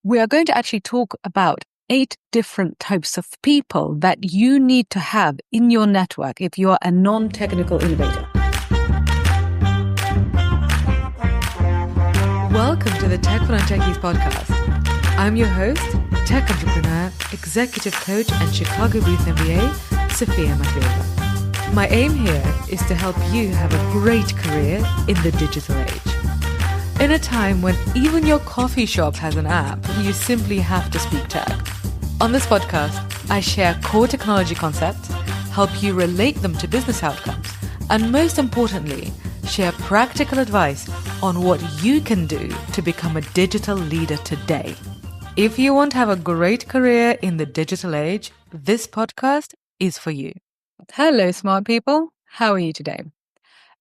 we are going to actually talk about 8 different types of people that you need to have in your network if you are a non-technical innovator. Welcome to the Tech for Non-Techies podcast. I'm your host, tech entrepreneur, executive coach, and Chicago Booth MBA, Sophia Matveeva. My aim here is to help you have a great career in the digital age. In a time when even your coffee shop has an app, you simply have to speak tech. On this podcast, I share core technology concepts, help you relate them to business outcomes, and most importantly, share practical advice on what you can do to become a digital leader today. If you want to have a great career in the digital age, this podcast is for you. Hello, smart people. How are you today?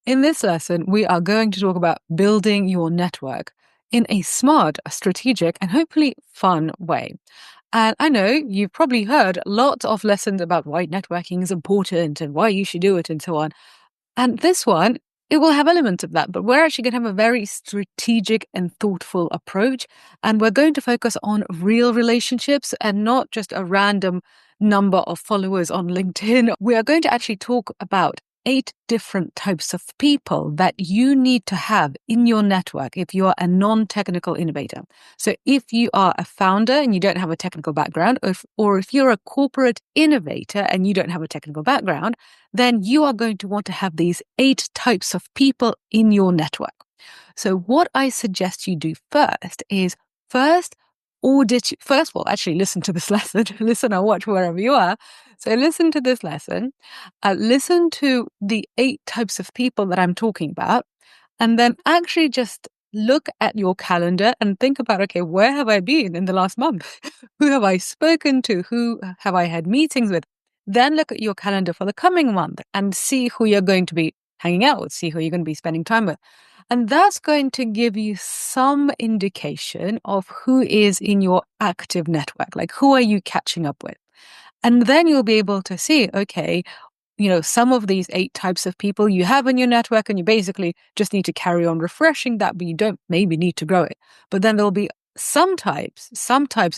In this lesson, we are going to talk about building your network in a smart, strategic, and hopefully fun way. And I know you've probably heard lots of lessons about why networking is important and why you should do it and so on. And this one, it will have elements of that, but we're actually going to have a very strategic and thoughtful approach. And we're going to focus on real relationships and not just a random number of followers on LinkedIn. We are going to actually talk about 8 different types of people that you need to have in your network if you are a non-technical innovator. So if you are a founder and you don't have a technical background, or if you're a corporate innovator and you don't have a technical background, then you are going to want to have these 8 types of people in your network. So what I suggest you do first is actually listen to this lesson, listen or watch wherever you are. So listen to this lesson, listen to the 8 types of people that I'm talking about, and then actually just look at your calendar and think about, okay, where have I been in the last month? Who have I spoken to? Who have I had meetings with? Then look at your calendar for the coming month and see who you're going to be hanging out with, see who you're going to be spending time with. And that's going to give you some indication of who is in your active network, like who are you catching up with? And then you'll be able to see, okay, some of these 8 types of people you have in your network, and you basically just need to carry on refreshing that, but you don't maybe need to grow it. But then there'll be some types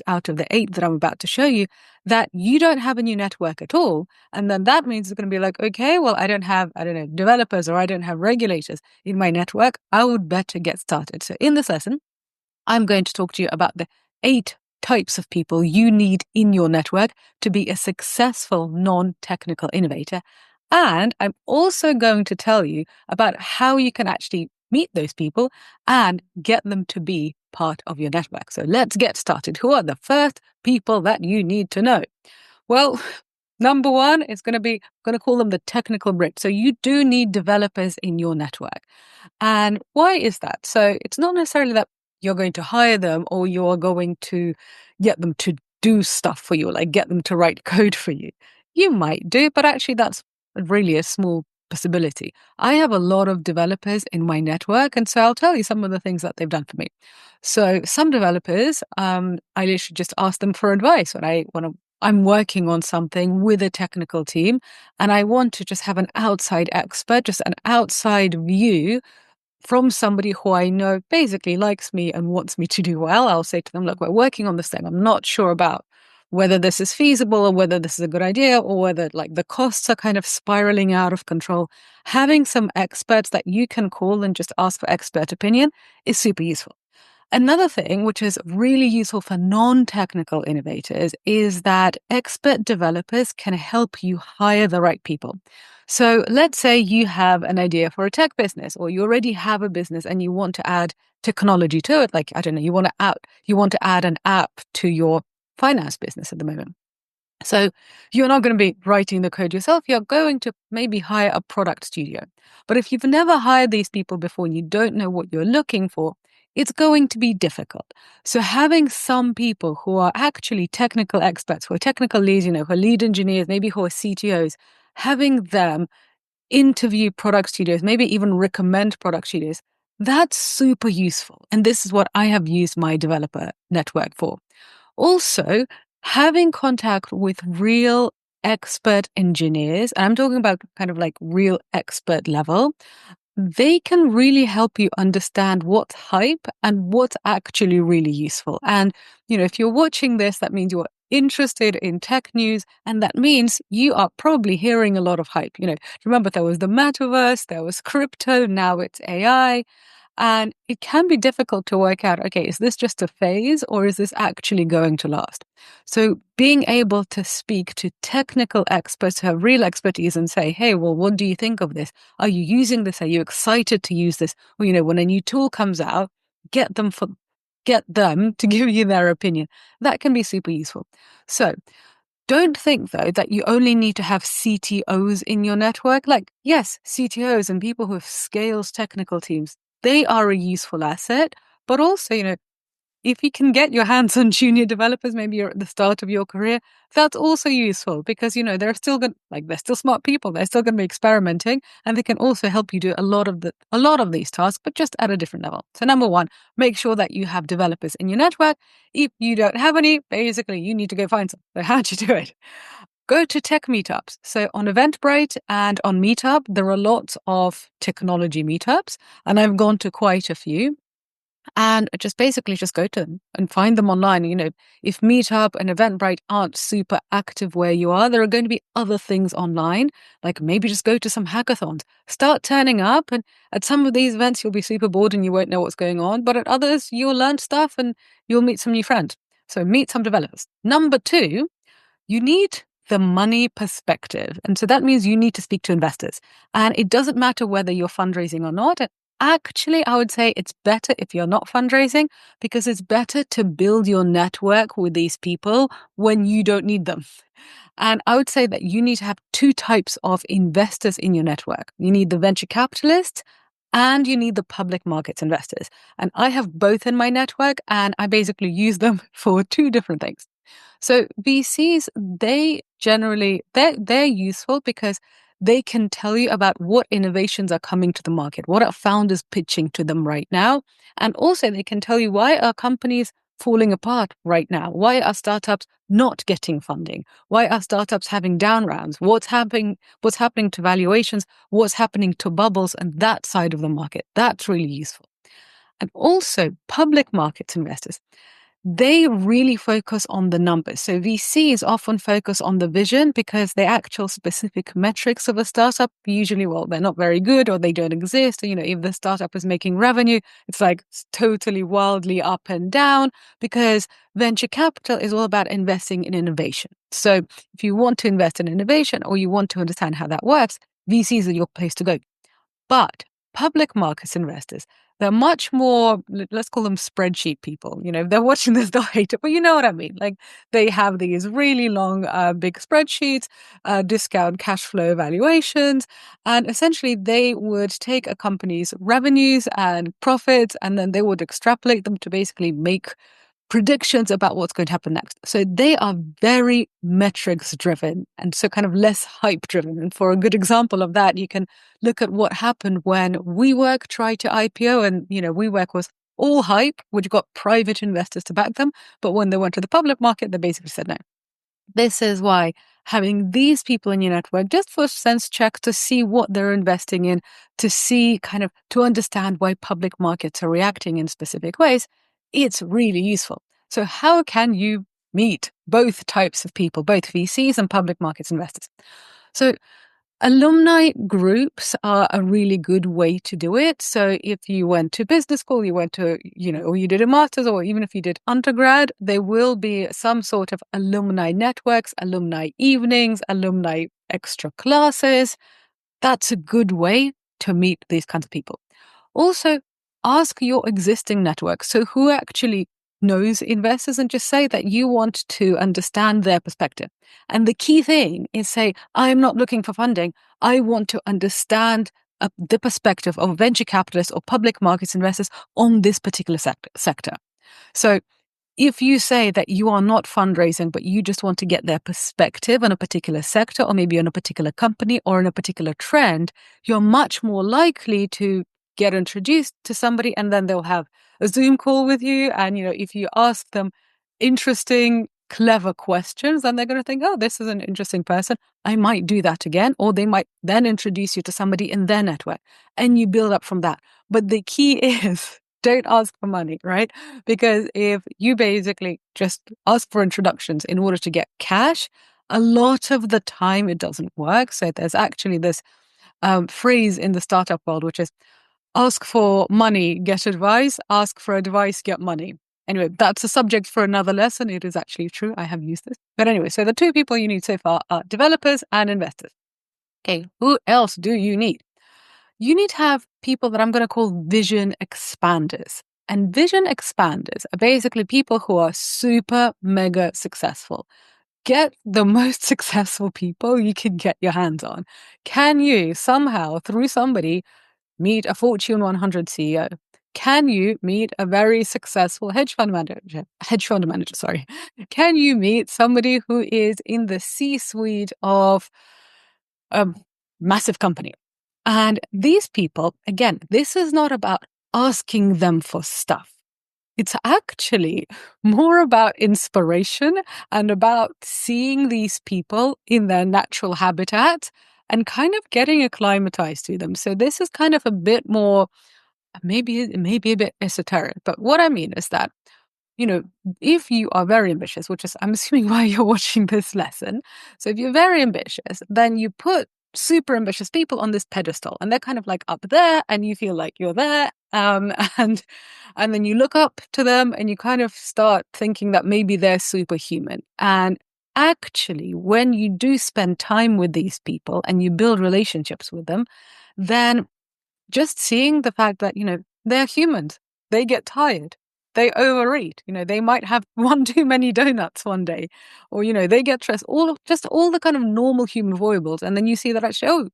out of the 8 that I'm about to show you that you don't have in your network at all. And then that means it's going to be like, okay, well, I don't have, developers, or I don't have regulators in my network. I would better get started. So in this lesson, I'm going to talk to you about the 8 types of people you need in your network to be a successful non-technical innovator. And I'm also going to tell you about how you can actually meet those people and get them to be part of your network. So let's get started. Who are the first people that you need to know? Well, number 1 is going to call them the technical Brit. So you do need developers in your network. And why is that? So it's not necessarily that you're going to hire them or you're going to get them to do stuff for you, like get them to write code for you. You might do, but actually that's really a small possibility. I have a lot of developers in my network, and so I'll tell you some of the things that they've done for me. So some developers, I literally just ask them for advice when I'm working on something with a technical team, and I want to just have an outside expert, just an outside view from somebody who I know basically likes me and wants me to do well. I'll say to them, look, we're working on this thing. I'm not sure about whether this is feasible or whether this is a good idea or whether the costs are kind of spiraling out of control. Having some experts that you can call and just ask for expert opinion is super useful. Another thing which is really useful for non-technical innovators is that expert developers can help you hire the right people. So let's say you have an idea for a tech business, or you already have a business and you want to add technology to it. Like, I don't know, you want to add an app to your finance business at the moment. So you're not going to be writing the code yourself. You're going to maybe hire a product studio. But if you've never hired these people before and you don't know what you're looking for, it's going to be difficult. So having some people who are actually technical experts, who are technical leads, who are lead engineers, maybe who are CTOs, having them interview product studios, maybe even recommend product studios, that's super useful. And this is what I have used my developer network for. Also, having contact with real expert engineers, and I'm talking about kind of like real expert level, they can really help you understand what's hype and what's actually really useful. And, if you're watching this, that means you're interested in tech news, and that means you are probably hearing a lot of hype. Remember, there was the metaverse, there was crypto, now it's AI. And it can be difficult to work out, okay, is this just a phase or is this actually going to last? So being able to speak to technical experts who have real expertise and say, hey, well, what do you think of this? Are you using this? Are you excited to use this? Or, when a new tool comes out, get them to give you their opinion. That can be super useful. So don't think, though, that you only need to have CTOs in your network. Like, yes, CTOs and people who have scales technical teams, they are a useful asset. But also, if you can get your hands on junior developers, maybe you're at the start of your career, that's also useful because, they're still good, they're still smart people. They're still going to be experimenting, and they can also help you do a lot of these tasks, but just at a different level. So number one, make sure that you have developers in your network. If you don't have any, basically you need to go find some. So how do you do it? Go to tech meetups. So on Eventbrite and on Meetup, there are lots of technology meetups, and I've gone to quite a few. And just go to them and find them online. If Meetup and Eventbrite aren't super active where you are, there are going to be other things online. Like maybe just go to some hackathons. Start turning up, and at some of these events, you'll be super bored and you won't know what's going on. But at others, you'll learn stuff and you'll meet some new friends. So meet some developers. Number two, you need the money perspective. And so that means you need to speak to investors. And it doesn't matter whether you're fundraising or not. Actually, I would say it's better if you're not fundraising, because it's better to build your network with these people when you don't need them. And I would say that you need to have two types of investors in your network. You need the venture capitalists and you need the public markets investors. And I have both in my network, and I basically use them for two different things. So VCs, they're useful because they can tell you about what innovations are coming to the market, what are founders pitching to them right now. And also they can tell you, why are companies falling apart right now? Why are startups not getting funding? Why are startups having down rounds? What's happening to valuations? What's happening to bubbles and that side of the market? That's really useful. And also public markets investors, they really focus on the numbers. So VCs often focus on the vision because the actual specific metrics of a startup, usually, well, they're not very good or they don't exist. Or, if the startup is making revenue, it's totally wildly up and down, because venture capital is all about investing in innovation. So if you want to invest in innovation or you want to understand how that works, VCs are your place to go. But public markets investors, they're much more, let's call them spreadsheet people. They're watching this, they'll hate it, but you know what I mean? They have these really long, big spreadsheets, discount cash flow evaluations, and essentially they would take a company's revenues and profits, and then they would extrapolate them to basically make predictions about what's going to happen next. So they are very metrics driven, and so kind of less hype driven. And for a good example of that, you can look at what happened when WeWork tried to IPO, and WeWork was all hype, which got private investors to back them. But when they went to the public market, they basically said no. This is why having these people in your network, just for sense check to see what they're investing in, to understand why public markets are reacting in specific ways, it's really useful. So how can you meet both types of people, both VCs and public markets investors? So alumni groups are a really good way to do it. So if you went to business school, you went to, or you did a master's, or even if you did undergrad, there will be some sort of alumni networks, alumni evenings, alumni extra classes. That's a good way to meet these kinds of people. Also, ask your existing network. So who actually knows investors, and just say that you want to understand their perspective. And the key thing is say, I'm not looking for funding. I want to understand the perspective of venture capitalists or public markets investors on this particular sector. So if you say that you are not fundraising, but you just want to get their perspective on a particular sector, or maybe on a particular company or in a particular trend, you're much more likely to get introduced to somebody, and then they'll have a Zoom call with you. And, if you ask them interesting clever questions, then they're going to think, oh, this is an interesting person. I might do that again. Or they might then introduce you to somebody in their network and you build up from that. But the key is don't ask for money, right? Because if you basically just ask for introductions in order to get cash, a lot of the time it doesn't work. So there's actually this phrase in the startup world, which is ask for money, get advice, ask for advice, get money. Anyway, that's a subject for another lesson. It is actually true. I have used this. But anyway, so the two people you need so far are developers and investors. Okay, who else do you need? You need to have people that I'm going to call vision expanders. And vision expanders are basically people who are super mega successful. Get the most successful people you can get your hands on. Can you somehow, through somebody, meet a Fortune 100 CEO? Can you meet a very successful hedge fund manager? Sorry. Can you meet somebody who is in the C-suite of a massive company? And these people, again, this is not about asking them for stuff. It's actually more about inspiration and about seeing these people in their natural habitat and kind of getting acclimatized to them. So this is kind of a bit more, maybe a bit esoteric, but what I mean is that, if you are very ambitious, which is, I'm assuming why you're watching this lesson. So if you're very ambitious, then you put super ambitious people on this pedestal and they're kind of like up there and you feel like you're there. And then you look up to them and you kind of start thinking that maybe they're superhuman. And actually, when you do spend time with these people and you build relationships with them, then just seeing the fact that, they're humans, they get tired, they overeat, they might have one too many donuts one day, or, they get stressed, all the kind of normal human foibles. And then you see that actually,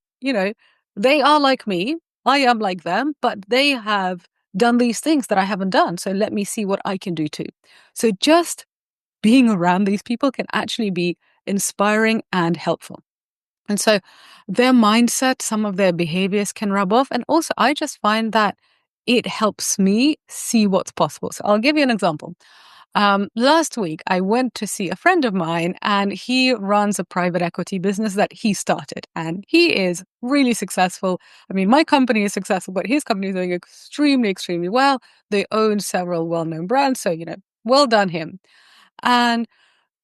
they are like me, I am like them, but they have done these things that I haven't done. So let me see what I can do too. So just being around these people can actually be inspiring and helpful. And so their mindset, some of their behaviors can rub off. And also, I just find that it helps me see what's possible. So I'll give you an example. Last week, I went to see a friend of mine, and he runs a private equity business that he started. And he is really successful. I mean, my company is successful, but his company is doing extremely, extremely well. They own several well-known brands. So, well done him. And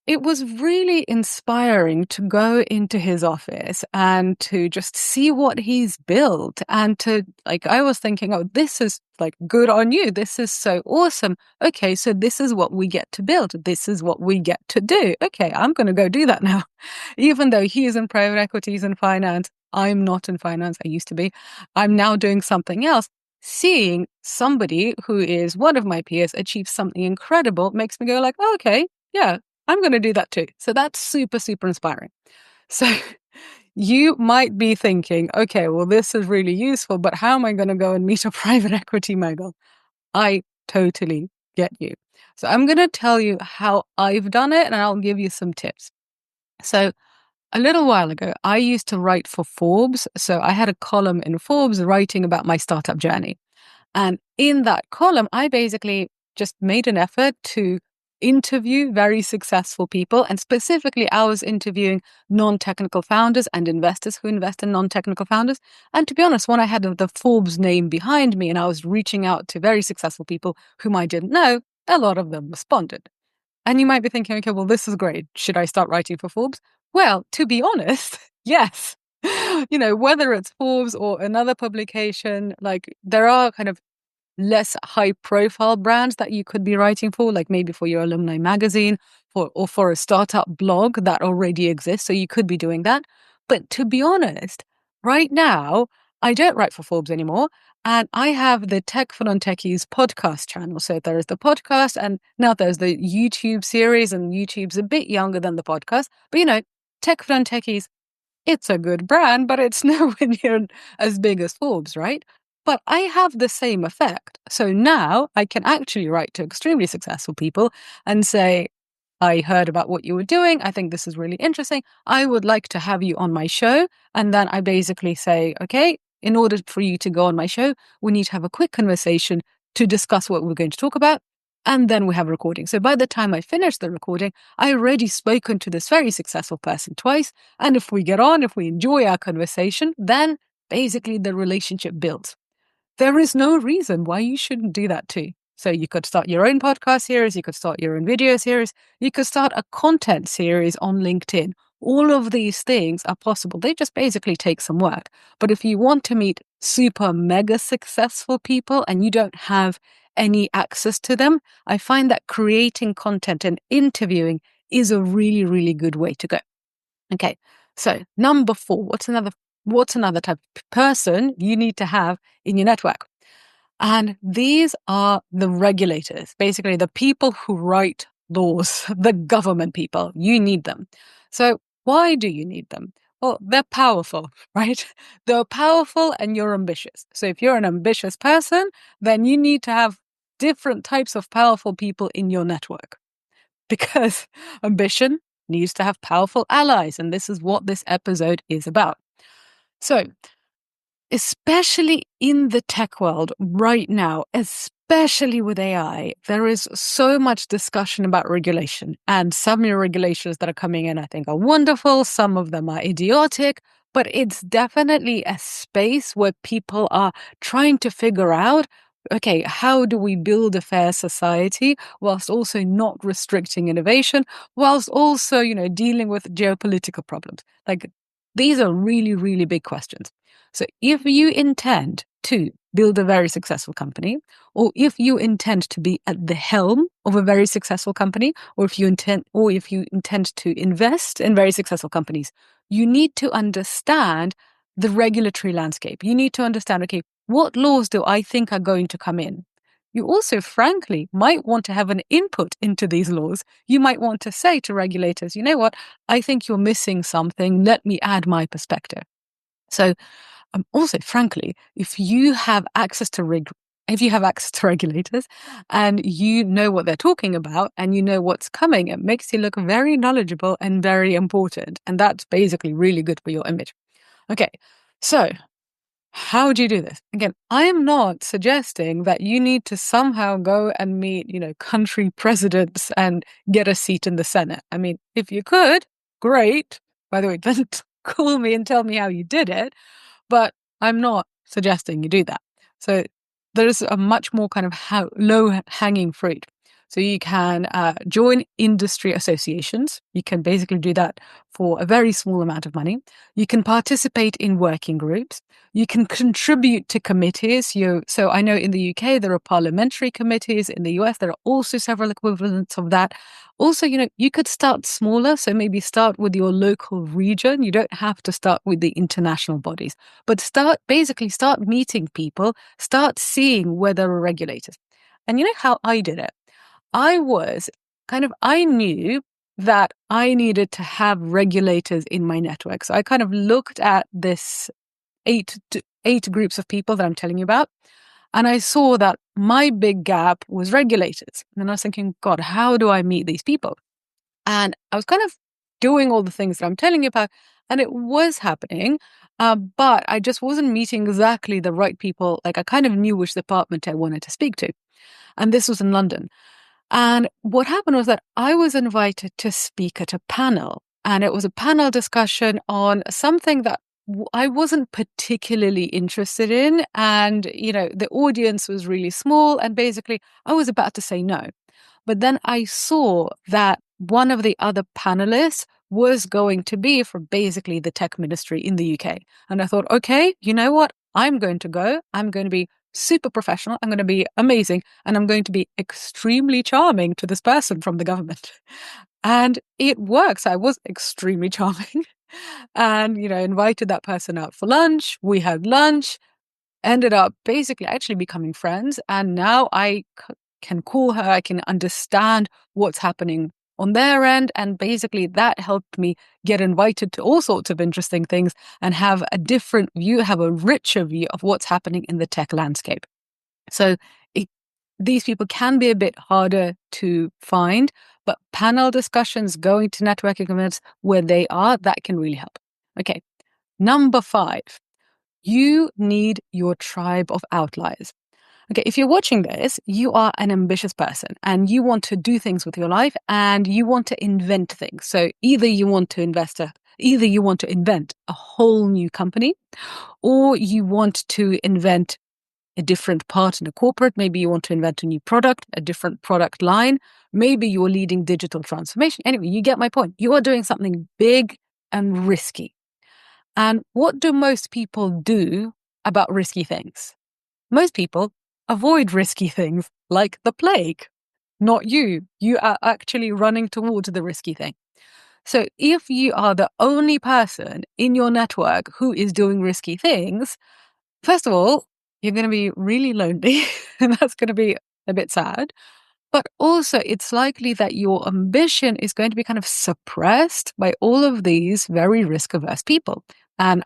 it was really inspiring to go into his office and to just see what he's built and to, I was thinking, oh, this is good on you. This is so awesome. Okay, so this is what we get to build. This is what we get to do. Okay, I'm going to go do that now. Even though he is in private equities and finance, I'm not in finance. I used to be. I'm now doing something else. Seeing somebody who is one of my peers achieve something incredible makes me go like, oh, okay, yeah, I'm going to do that too. So that's super, super inspiring. So you might be thinking, okay, well, this is really useful, but how am I going to go and meet a private equity mogul? I totally get you. So I'm going to tell you how I've done it and I'll give you some tips. So a little while ago, I used to write for Forbes. So I had a column in Forbes writing about my startup journey. And in that column, I basically just made an effort to interview very successful people. And specifically, I was interviewing non-technical founders and investors who invest in non-technical founders. And to be honest, when I had the Forbes name behind me and I was reaching out to very successful people whom I didn't know, a lot of them responded. And you might be thinking, okay, well, this is great. Should I start writing for Forbes? Well, to be honest, yes. Whether it's Forbes or another publication, there are kind of less high profile brands that you could be writing for, like maybe for your alumni magazine or for a startup blog that already exists. So you could be doing that. But to be honest, right now, I don't write for Forbes anymore. And I have the Tech for Non-Techies podcast channel. So there is the podcast and now there's the YouTube series, and YouTube's a bit younger than the podcast. But Tech for Non-Techies, it's a good brand, but it's nowhere near as big as Forbes, right? But I have the same effect. So now I can actually write to extremely successful people and say, I heard about what you were doing. I think this is really interesting. I would like to have you on my show. And then I basically say, okay, in order for you to go on my show, we need to have a quick conversation to discuss what we're going to talk about. and then we have a recording. So by the time I finish the recording, I already spoken to this very successful person twice. And if we get on, if we enjoy our conversation, then basically the relationship builds. There is no reason why you shouldn't do that too. So you could start your own podcast series, you could start your own video series, you could start a content series on LinkedIn. All of these things are possible. They just basically take some work. But if you want to meet super mega successful people and you don't have any access to them, I find that creating content and interviewing is a really, really good way to go. Okay, so number 4, what's another type of person you need to have in your network? And these are the regulators, basically the people who write laws, the government people. You need them. So why do you need them? Well, they're powerful, right? They're powerful and you're ambitious. So if you're an ambitious person, then you need to have different types of powerful people in your network, because ambition needs to have powerful allies. And this is what this episode is about. So, especially in the tech world right now, especially with AI, there is so much discussion about regulation. And some new regulations that are coming in, I think, are wonderful. Some of them are idiotic. But it's definitely a space where people are trying to figure out, okay, how do we build a fair society whilst also not restricting innovation, whilst also, dealing with geopolitical problems? Like, these are really, really big questions. So if you intend to build a very successful company, or if you intend to be at the helm of a very successful company, or if you intend to invest in very successful companies, you need to understand the regulatory landscape. You need to understand, okay, what laws do I think are going to come in? You also, frankly, might want to have an input into these laws. You might want to say to regulators, you know what, I think you're missing something. Let me add my perspective. So also, frankly, if you have access to regulators and you know what they're talking about and you know what's coming, it makes you look very knowledgeable and very important. And that's basically really good for your image. Okay, so how do you do this? Again, I am not suggesting that you need to somehow go and meet, country presidents and get a seat in the Senate. I mean, if you could, great. By the way, don't call me and tell me how you did it. But I'm not suggesting you do that. So there's a much more kind of low-hanging fruit. So you can join industry associations. You can basically do that for a very small amount of money. You can participate in working groups. You can contribute to committees. So I know in the UK, there are parliamentary committees. In the US, there are also several equivalents of that. Also, you could start smaller. So maybe start with your local region. You don't have to start with the international bodies, but start meeting people, start seeing where there are regulators. And you know how I did it? I knew that I needed to have regulators in my network. So I kind of looked at this eight groups of people that I'm telling you about. And I saw that my big gap was regulators. And I was thinking, God, how do I meet these people? And I was kind of doing all the things that I'm telling you about, and it was happening. But I just wasn't meeting exactly the right people. Like I kind of knew which department I wanted to speak to. And this was in London. And what happened was that I was invited to speak at a panel. And it was a panel discussion on something that I wasn't particularly interested in. And, the audience was really small. And basically, I was about to say no. But then I saw that one of the other panelists was going to be from basically the tech ministry in the UK. And I thought, okay, you know what? I'm going to go. I'm going to be super professional. I'm going to be amazing. And I'm going to be extremely charming to this person from the government. And it works. I was extremely charming and, invited that person out for lunch. We had lunch, ended up basically actually becoming friends. And now I can call her. I can understand what's happening on their end. And basically that helped me get invited to all sorts of interesting things and have a different view, have a richer view of what's happening in the tech landscape. So these people can be a bit harder to find, but panel discussions, going to networking events where they are, that can really help. Okay, number 5, you need your tribe of outliers. Okay, if you're watching this, you are an ambitious person and you want to do things with your life and you want to invent things. So either you want to invent a whole new company, or you want to invent a different part in a corporate. Maybe you want to invent a new product, a different product line. Maybe you're leading digital transformation. Anyway, you get my point. You are doing something big and risky. And what do most people do about risky things? Most people avoid risky things like the plague. Not you. You are actually running towards the risky thing. So if you are the only person in your network who is doing risky things, first of all, you're going to be really lonely and that's going to be a bit sad. But also, it's likely that your ambition is going to be kind of suppressed by all of these very risk averse people. And,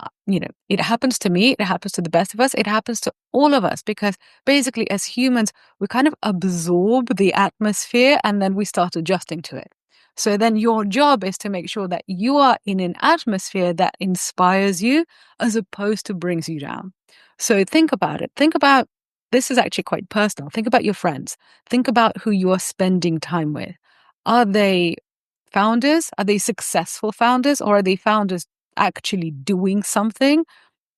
it happens to me, it happens to the best of us, it happens to all of us, because basically, as humans, we kind of absorb the atmosphere and then we start adjusting to it. So then your job is to make sure that you are in an atmosphere that inspires you as opposed to brings you down. So think about it. Think about this is actually quite personal. Think about your friends. Think about who you are spending time with. Are they founders? Are they successful founders? Or are they founders actually doing something?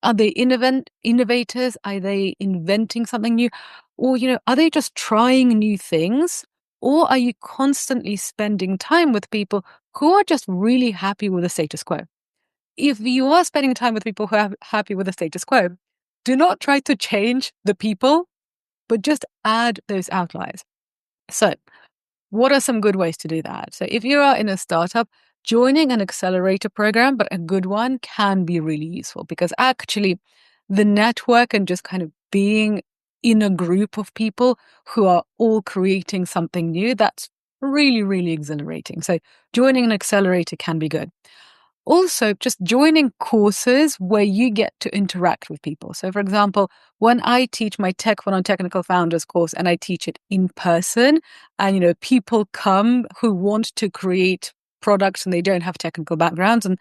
Are they innovators? Are they inventing something new? Or, are they just trying new things? Or are you constantly spending time with people who are just really happy with the status quo? If you are spending time with people who are happy with the status quo, do not try to change the people, but just add those outliers. So, what are some good ways to do that? So, if you are in a startup, joining an accelerator program, but a good one, can be really useful because actually the network and just kind of being in a group of people who are all creating something new, that's really, really exhilarating. So, joining an accelerator can be good. Also, just joining courses where you get to interact with people. So, for example, when I teach my Tech for Non-Technical Founders course and I teach it in person, and people come who want to create products and they don't have technical backgrounds. And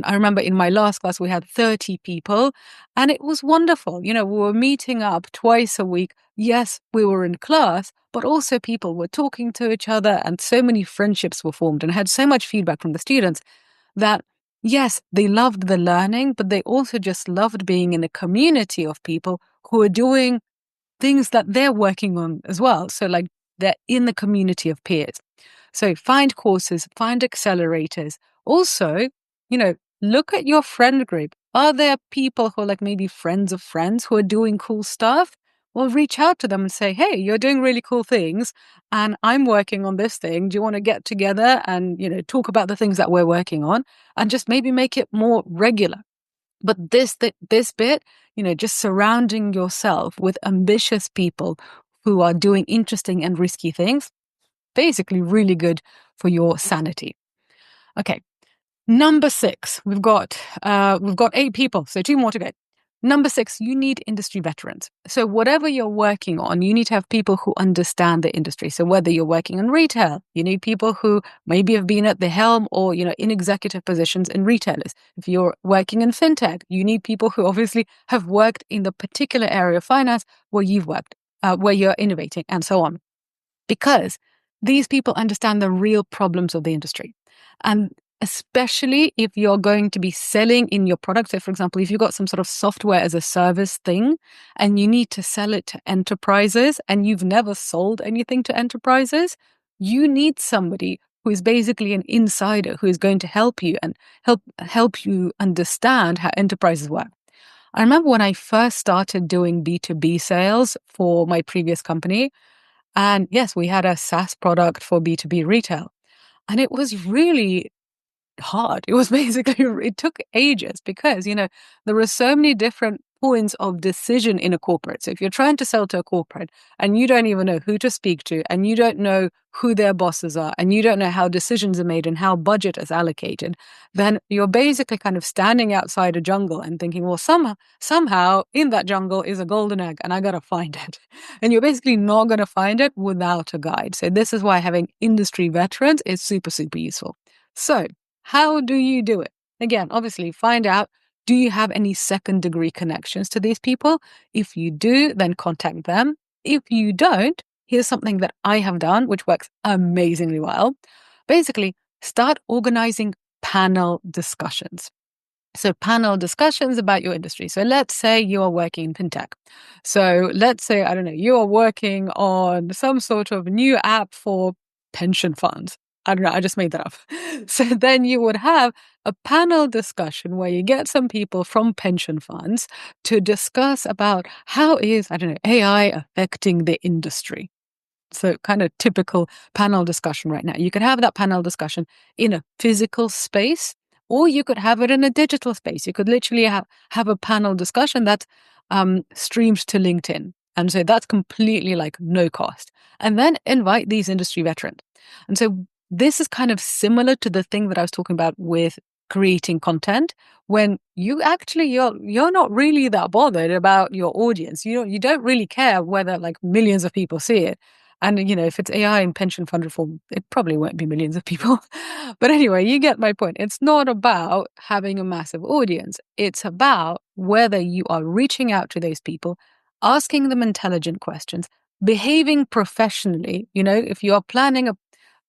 I remember in my last class, we had 30 people and it was wonderful. We were meeting up twice a week. Yes, we were in class, but also people were talking to each other and so many friendships were formed and I had so much feedback from the students that yes, they loved the learning, but they also just loved being in a community of people who are doing things that they're working on as well. So, like, they're in the community of peers. So, find courses, find accelerators. Also, look at your friend group. Are there people who are like maybe friends of friends who are doing cool stuff? Well, reach out to them and say, hey, you're doing really cool things and I'm working on this thing. Do you want to get together and, talk about the things that we're working on and just maybe make it more regular? But this bit, just surrounding yourself with ambitious people who are doing interesting and risky things, basically really good for your sanity. Okay. Number 6, we've got 8 people, so 2 more to go. Number 6, you need industry veterans. So whatever you're working on, you need to have people who understand the industry. So whether you're working in retail, you need people who maybe have been at the helm or, in executive positions in retailers. If you're working in fintech, you need people who obviously have worked in the particular area of finance where you've worked, where you're innovating and so on. Because these people understand the real problems of the industry. And especially if you're going to be selling in your product. So, for example, if you've got some sort of software as a service thing and you need to sell it to enterprises and you've never sold anything to enterprises, you need somebody who is basically an insider who is going to help you and help you understand how enterprises work. I remember when I first started doing B2B sales for my previous company, and yes, we had a SaaS product for B2B retail. And it was really hard. It was basically, it took ages because, there were so many different points of decision in a corporate. So if you're trying to sell to a corporate and you don't even know who to speak to and you don't know who their bosses are and you don't know how decisions are made and how budget is allocated, then you're basically kind of standing outside a jungle and thinking, well, somehow in that jungle is a golden egg and I got to find it. And you're basically not going to find it without a guide. So this is why having industry veterans is super, super useful. So how do you do it? Again, obviously, find out, do you have any second degree connections to these people? If you do, then contact them. If you don't, here's something that I have done, which works amazingly well. Basically, start organizing panel discussions. So panel discussions about your industry. So let's say you are working in fintech. So let's say, I don't know, you are working on some sort of new app for pension funds. I don't know, I just made that up. So then you would have a panel discussion where you get some people from pension funds to discuss about how is, I don't know, AI affecting the industry. So kind of typical panel discussion right now. You could have that panel discussion in a physical space, or you could have it in a digital space. You could literally have a panel discussion that streams to LinkedIn. And so that's completely like no cost. And then invite these industry veterans. And so this is kind of similar to the thing that I was talking about with creating content, when you're not really that bothered about your audience. You don't really care whether like millions of people see it. And, if it's AI and pension fund reform, it probably won't be millions of people. But anyway, you get my point. It's not about having a massive audience. It's about whether you are reaching out to those people, asking them intelligent questions, behaving professionally. If you are planning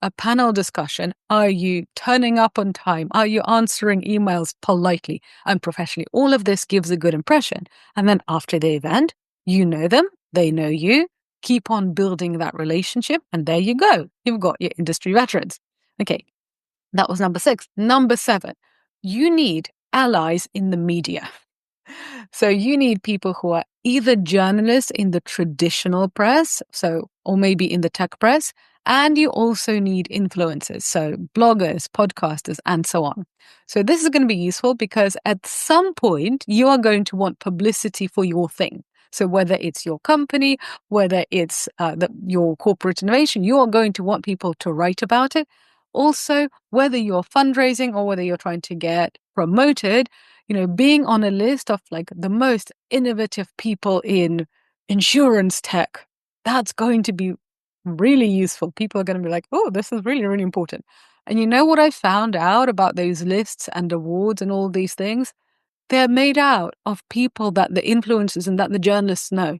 a panel discussion, are you turning up on time? Are you answering emails politely and professionally? All of this gives a good impression. And then after the event, you know them, they know you. Keep on building that relationship, and there you go. You've got your industry veterans. Okay, that was number 6. Number 7, you need allies in the media. So you need people who are either journalists in the traditional press, or maybe in the tech press, and you also need influencers, so bloggers, podcasters, and so on. So this is going to be useful because at some point you are going to want publicity for your thing. So whether it's your company, whether it's your corporate innovation, you are going to want people to write about it. Also, whether you're fundraising or whether you're trying to get promoted, being on a list of like the most innovative people in insurance tech, that's going to be really useful. People are going to be like, oh, this is really, really important. And you know what I found out about those lists and awards and all these things? They're made out of people that the influencers and that the journalists know.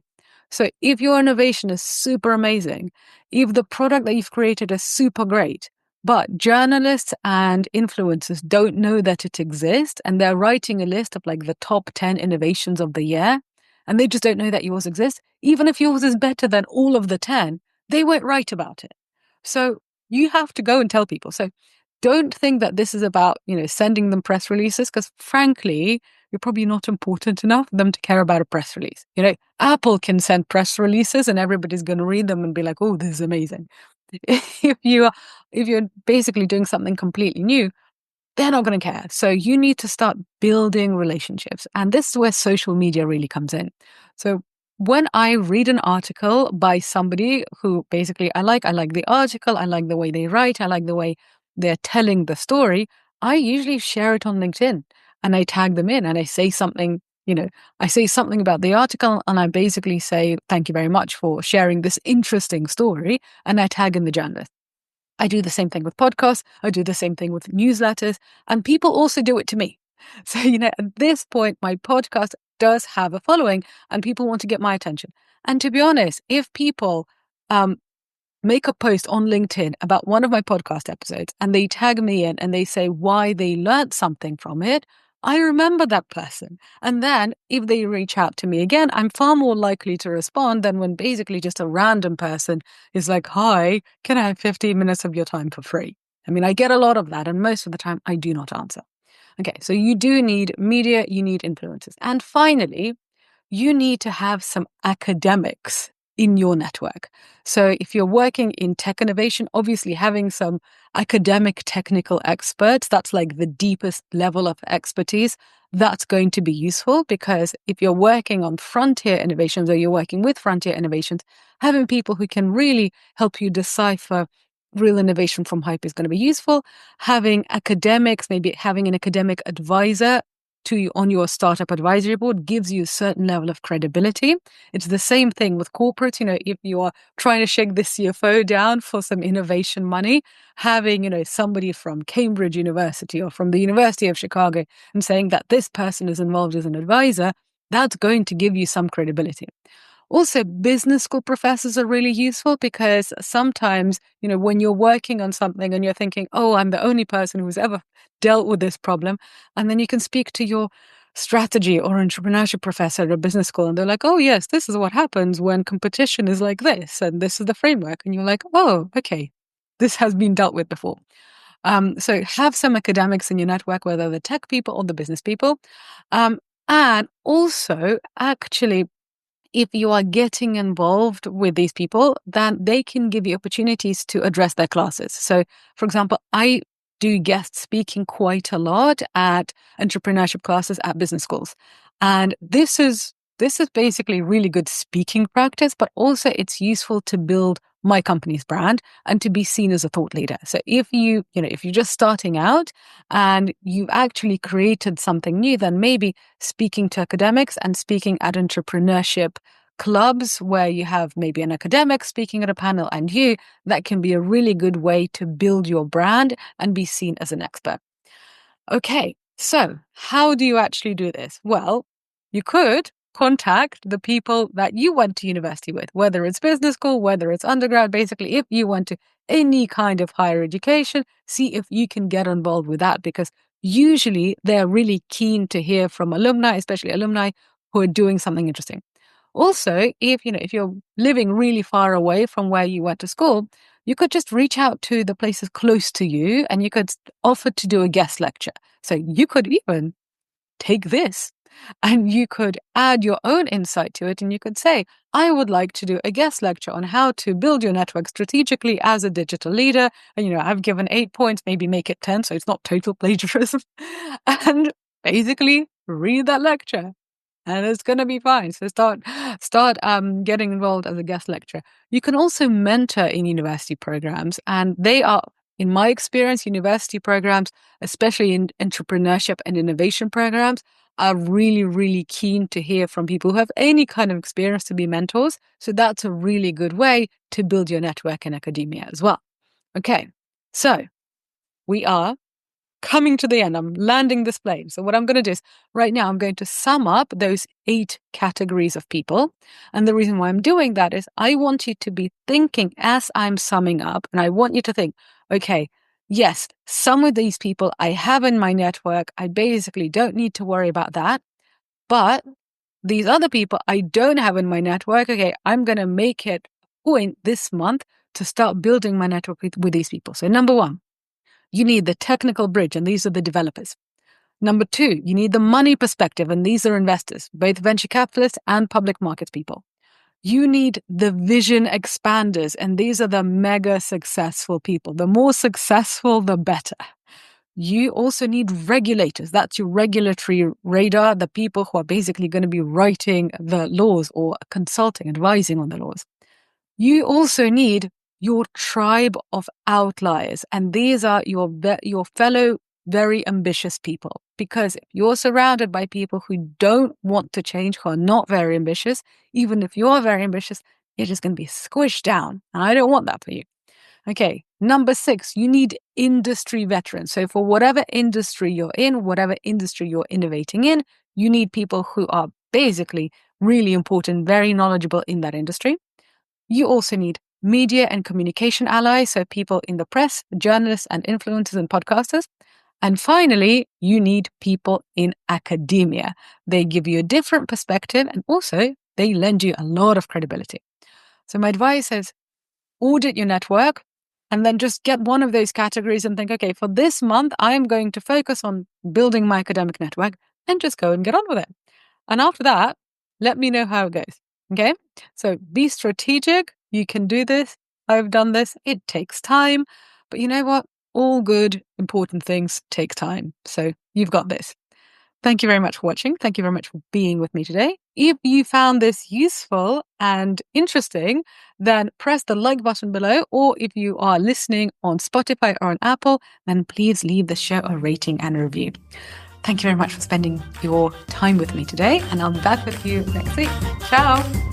So if your innovation is super amazing, if the product that you've created is super great, but journalists and influencers don't know that it exists, and they're writing a list of like the top 10 innovations of the year, and they just don't know that yours exists, even if yours is better than all of the 10, they won't write about it. So you have to go and tell people. So don't think that this is about, sending them press releases, because frankly, you're probably not important enough for them to care about a press release. Apple can send press releases and everybody's going to read them and be like, oh, this is amazing. If you're basically doing something completely new, they're not going to care. So you need to start building relationships. And this is where social media really comes in. So when I read an article by somebody who basically I like the article, I like the way they write, I like the way they're telling the story, I usually share it on LinkedIn and I tag them in and I say something, I say something about the article and I basically say, thank you very much for sharing this interesting story. And I tag in the journalist. I do the same thing with podcasts. I do the same thing with newsletters, and people also do it to me. So, at this point, my podcast does have a following and people want to get my attention. And to be honest, if people make a post on LinkedIn about one of my podcast episodes and they tag me in and they say why they learned something from it, I remember that person. And then if they reach out to me again, I'm far more likely to respond than when basically just a random person is like, hi, can I have 15 minutes of your time for free? I mean, I get a lot of that. And most of the time I do not answer. Okay, so you do need media, you need influencers. And finally, you need to have some academics in your network. So if you're working in tech innovation, obviously having some academic technical experts, that's like the deepest level of expertise, that's going to be useful, because if you're working on frontier innovations or you're working with frontier innovations, having people who can really help you decipher real innovation from hype is going to be useful. Having academics, maybe having an academic advisor on your startup advisory board gives you a certain level of credibility. It's the same thing with corporates. If you are trying to shake the CFO down for some innovation money, having, somebody from Cambridge University or from the University of Chicago and saying that this person is involved as an advisor, that's going to give you some credibility. Also, business school professors are really useful because sometimes, when you're working on something and you're thinking, oh, I'm the only person who's ever dealt with this problem. And then you can speak to your strategy or entrepreneurship professor at a business school and they're like, oh, yes, this is what happens when competition is like this. And this is the framework. And you're like, oh, okay, this has been dealt with before. So have some academics in your network, whether the tech people or the business people. And also, actually, if you are getting involved with these people, then they can give you opportunities to address their classes. So, for example, I do guest speaking quite a lot at entrepreneurship classes at business schools. And this is basically really good speaking practice, but also it's useful to build my company's brand and to be seen as a thought leader. So if if you're just starting out and you've actually created something new, then maybe speaking to academics and speaking at entrepreneurship clubs where you have maybe an academic speaking at a panel and that can be a really good way to build your brand and be seen as an expert. Okay, so how do you actually do this? Well, you could contact the people that you went to university with, whether it's business school, whether it's undergrad. Basically, if you went to any kind of higher education, see if you can get involved with that, because usually they're really keen to hear from alumni, especially alumni who are doing something interesting. Also, if you're living really far away from where you went to school, you could just reach out to the places close to you and you could offer to do a guest lecture. So you could even take this and you could add your own insight to it and you could say, I would like to do a guest lecture on how to build your network strategically as a digital leader. And, I've given 8 points, maybe make it 10, so it's not total plagiarism. And basically read that lecture. And it's going to be fine. So start getting involved as a guest lecturer. You can also mentor in university programs. And they are, in my experience, university programs, especially in entrepreneurship and innovation programs, are really, really keen to hear from people who have any kind of experience to be mentors. So that's a really good way to build your network in academia as well. Okay, so we are coming to the end. I'm landing this plane. So what I'm going to do is right now I'm going to sum up those 8 categories of people. And the reason why I'm doing that is I want you to be thinking as I'm summing up, and I want you to think, okay, yes, some of these people I have in my network, I basically don't need to worry about that. But these other people I don't have in my network, okay, I'm going to make it a point this month to start building my network with these people. So number 1, you need the technical bridge, and these are the developers. Number 2, you need the money perspective, and these are investors, both venture capitalists and public markets people. You need the vision expanders, and these are the mega successful people. The more successful, the better. You also need regulators. That's your regulatory radar, the people who are basically going to be writing the laws or consulting, advising on the laws. You also need your tribe of outliers. And these are your fellow very ambitious people. Because if you're surrounded by people who don't want to change, who are not very ambitious, even if you're very ambitious, you're just going to be squished down. And I don't want that for you. Okay, number 6, you need industry veterans. So for whatever industry you're in, whatever industry you're innovating in, you need people who are basically really important, very knowledgeable in that industry. You also need media and communication allies, so people in the press, journalists and influencers and podcasters. And finally, you need people in academia. They give you a different perspective and also they lend you a lot of credibility. So my advice is audit your network and then just get one of those categories and think, okay, for this month, I'm going to focus on building my academic network and just go and get on with it. And after that, let me know how it goes. Okay, so be strategic. You can do this. I've done this. It takes time. But you know what? All good, important things take time. So you've got this. Thank you very much for watching. Thank you very much for being with me today. If you found this useful and interesting, then press the like button below. Or if you are listening on Spotify or on Apple, then please leave the show a rating and a review. Thank you very much for spending your time with me today, and I'll be back with you next week. Ciao.